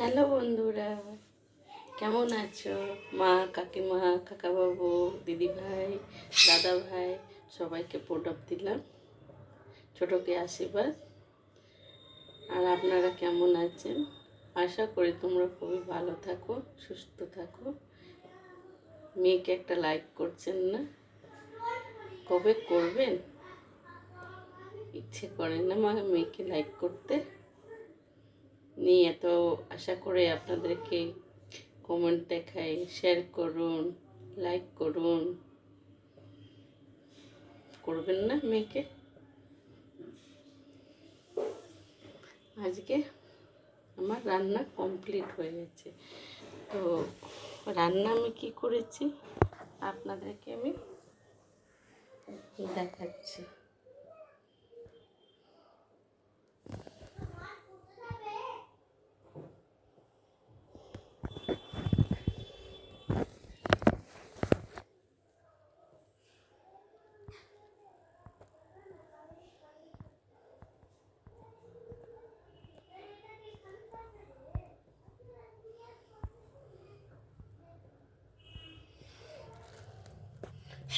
Hello বন্ধুরা, কেমন আছো? মা, কাকিমা, কাকাবাবু, দিদিভাই, দাদাভাই সবাইকে প্রণাম দিলাম। ছোটকে আশীর্বাদ। আর আপনারা কেমন আছেন? আশা করি তোমরা খুবই ভালো থাকো, সুস্থ থাকো। মেয়েকে একটা লাইক করছেন না? কবে করবেন? ইচ্ছে করে না মেয়েকে লাইক করতে। নিয়ে তো আশা করে আপনাদেরকে কমেন্ট দেখাই, শেয়ার করুন, লাইক করুন। করবেন না মেয়েকে? আজকে আমার রান্না কমপ্লিট হয়ে গেছে। তো রান্না আমি কি করেছি আপনাদেরকে আমি দেখাচ্ছি।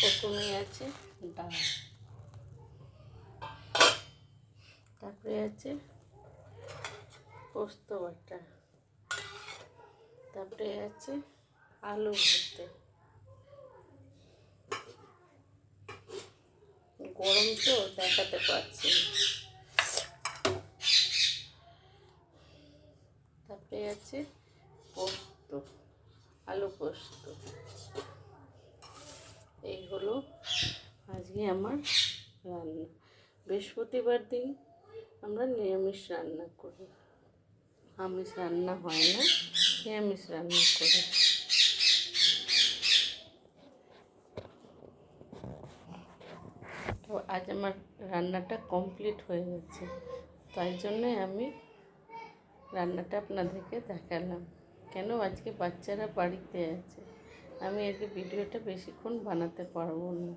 প্রথমে আছে ডাল, তারপরে আছে পোস্ত বাটা, তারপরে আছে আলু ভর্তা। গরম তো দেখাতে পারছি না। তারপরে আছে পোস্ত, আলু পোস্ত। এই হলো আজকে আমার রান্না। বৃহস্পতিবার দিন আমরা নিরামিষ রান্না করি, আমিষ রান্না হয় না, নিরামিষ রান্না করি। তো আজ আমার রান্নাটা কমপ্লিট হয়ে গেছে, তাই জন্যে আমি রান্নাটা আপনাদেরকে দেখালাম। কেন আজকে বাচ্চারা বাড়িতে আছে, আমি আজকে ভিডিওটা বেশিক্ষণ বানাতে পারবো না।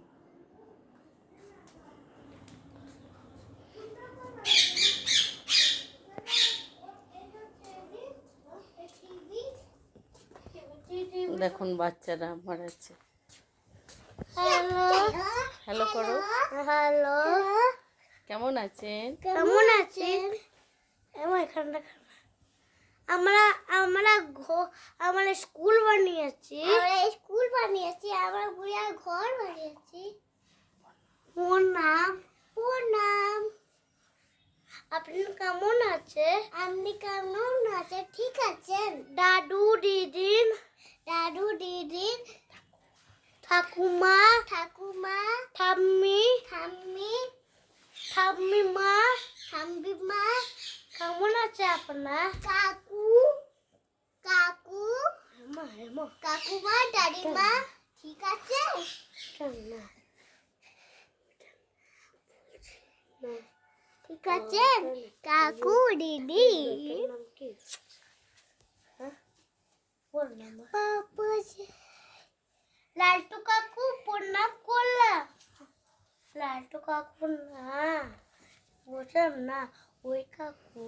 দেখুন বাচ্চারা আমার আছে। হ্যালো করো। হ্যালো, কেমন আছেন? কেমন আছেন? আমরা আমরা আমরা স্কুল বানিয়েছি, আমরা বুড়িয়া ঘর বানিয়েছি। প্রণাম। আপনি কেমন আছে? আপনি কেমন আছে? ঠিক আছেন? দাদু দিদি, ঠাকুমা, ঠাম্মিমা, কেমন আছে আপনার? কাকুমা, দাদিমা ঠিক আছে? ঠিক আছে কাকু দিদি। লালটু কাকু প্রণাম করলাম। লালটু কাকু না, বুঝলাম না, ওই কাকু।